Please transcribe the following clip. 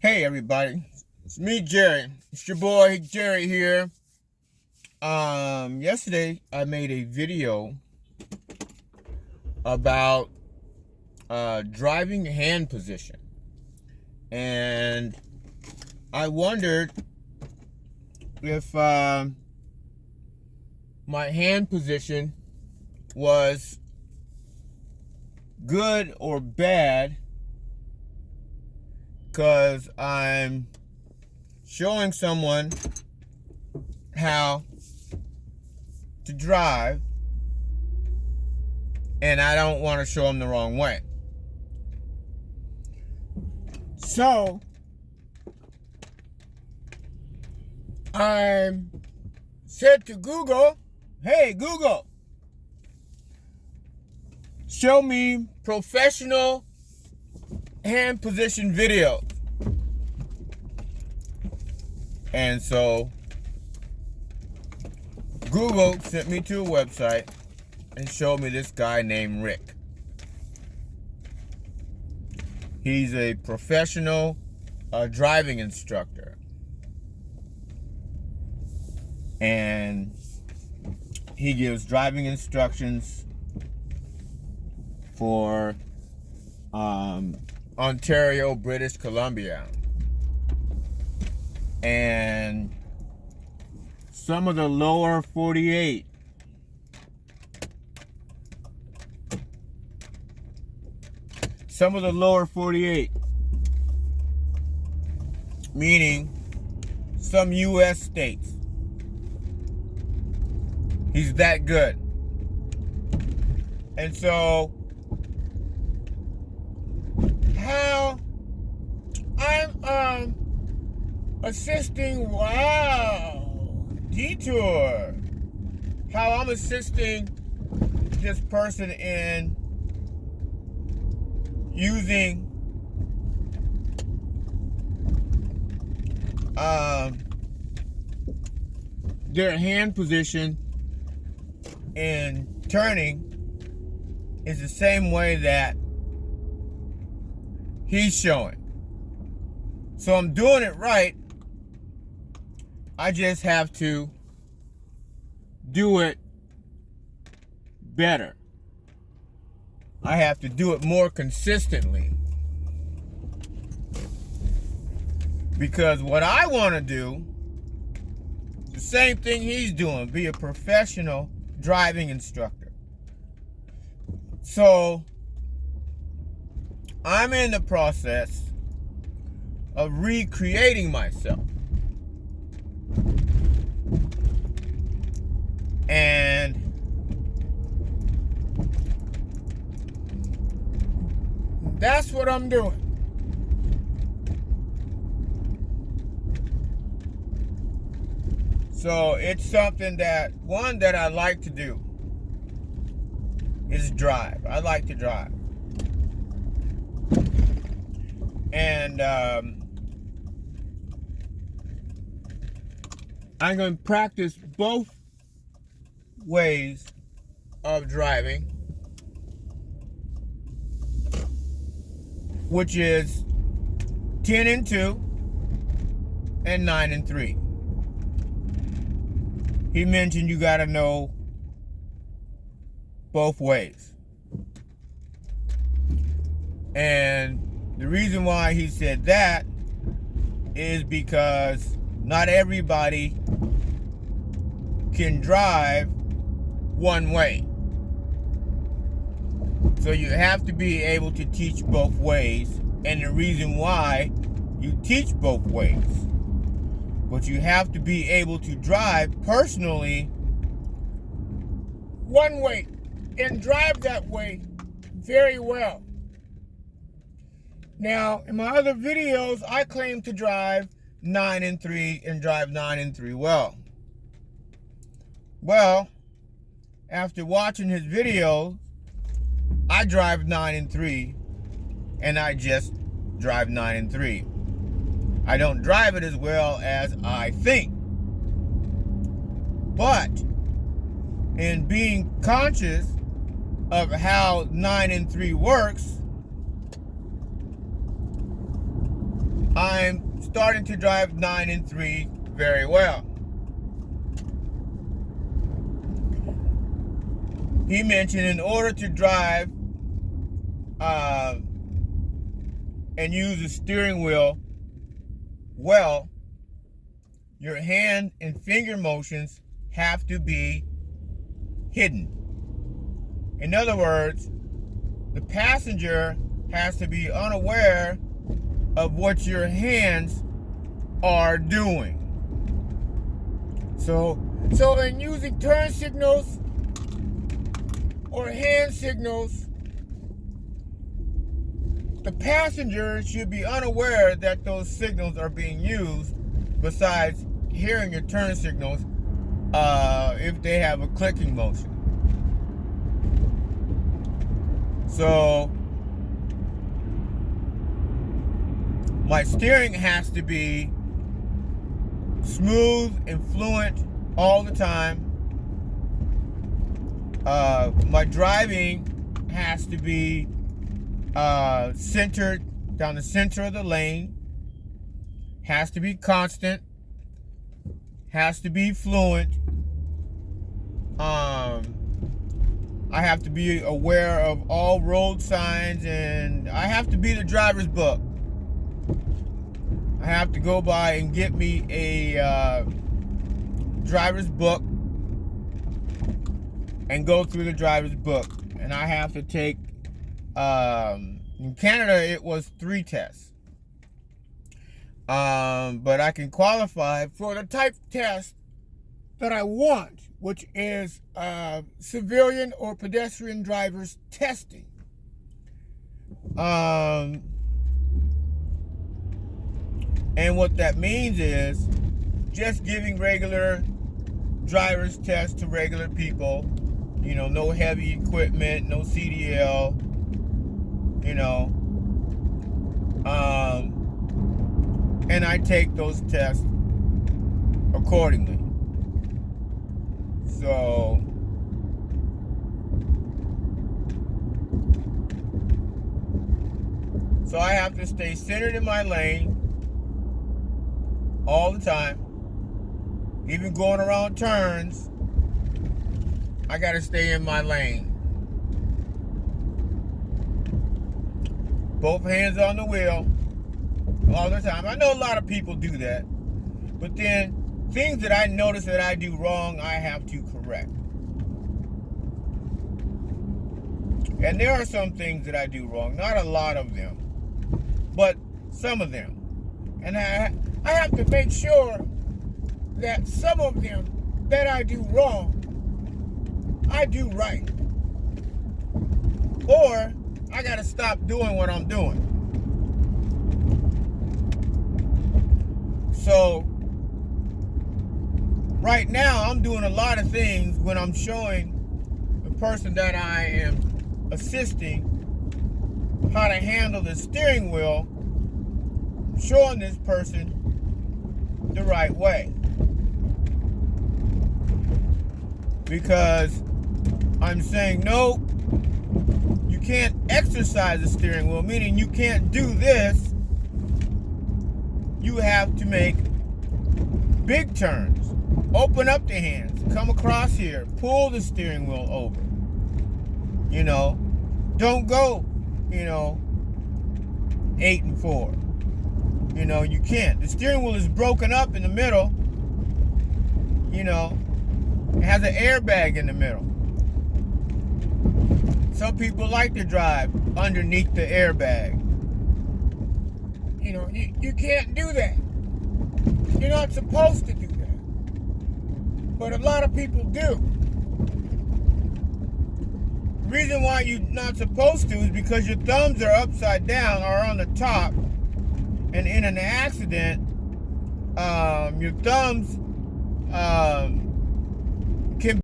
Hey everybody, it's me Jerry. It's your boy Jerry here. Yesterday I made a video about driving hand position, and I wondered if my hand position was good or bad, because I'm showing someone how to drive and I don't want to show them the wrong way. So I said to Google, hey Google, show me professional hand position video. And so Google sent me to a website and showed me this guy named Rick. He's a professional driving instructor, and he gives driving instructions for Ontario, British Columbia, and some of the lower 48. Some of the lower 48, meaning some U.S. states. He's that good. And so how I'm assisting, detour, how I'm assisting this person in using their hand position in turning is the same way that he's showing. So I'm doing it right. I just have to do it better. I have to do it more consistently. Because what I want to do, the same thing he's doing, be a professional driving instructor. So I'm in the process of recreating myself. And that's what I'm doing. So it's something that I like to do is drive. I like to drive. And I'm going to practice both ways of driving, which is 10 and 2 and 9 and 3. He mentioned you got to know both ways. And the reason why he said that is because not everybody can drive one way. So you have to be able to teach both ways, and the reason why you teach both ways. But you have to be able to drive personally one way and drive that way very well. Now, in my other videos, I claim to drive 9 and 3 and drive 9 and 3 well. Well, after watching his video, I drive 9 and 3, and I just drive 9 and 3. I don't drive it as well as I think. But in being conscious of how 9 and 3 works, I'm starting to drive 9 and 3 very well. He mentioned in order to drive and use the steering wheel well, your hand and finger motions have to be hidden. In other words, the passenger has to be unaware of what your hands are doing. So in using turn signals or hand signals, the passenger should be unaware that those signals are being used, besides hearing your turn signals if they have a clicking motion. So my steering has to be smooth and fluent all the time. My driving has to be centered down the center of the lane, has to be constant, has to be fluent. I have to be aware of all road signs, and I have to be the driver's book. I have to go by and get me a driver's book and go through the driver's book. And I have to take, in Canada it was 3 tests. But I can qualify for the type test that I want, which is civilian or pedestrian drivers testing. And what that means is just giving regular driver's tests to regular people. You know, no heavy equipment, no CDL, you know. And I take those tests accordingly. So I have to stay centered in my lane all the time. Even going around turns, I gotta stay in my lane. Both hands on the wheel all the time. I know a lot of people do that, but then things that I notice that I do wrong, I have to correct. And there are some things that I do wrong, not a lot of them, but some of them. And I have to make sure that some of them that I do wrong, I do right. Or I gotta stop doing what I'm doing. So right now I'm doing a lot of things when I'm showing the person that I am assisting how to handle the steering wheel, showing this person the right way. Because I'm saying, no, you can't exercise the steering wheel, meaning you can't do this. You have to make big turns, open up the hands, come across here, pull the steering wheel over. You know, don't go, 8 and 4. You know, you can't. The steering wheel is broken up in the middle. You know, it has an airbag in the middle. Some people like to drive underneath the airbag. You know, you can't do that. You're not supposed to do that. But a lot of people do. The reason why you're not supposed to is because your thumbs are upside down or on the top. And in an accident, your thumbs can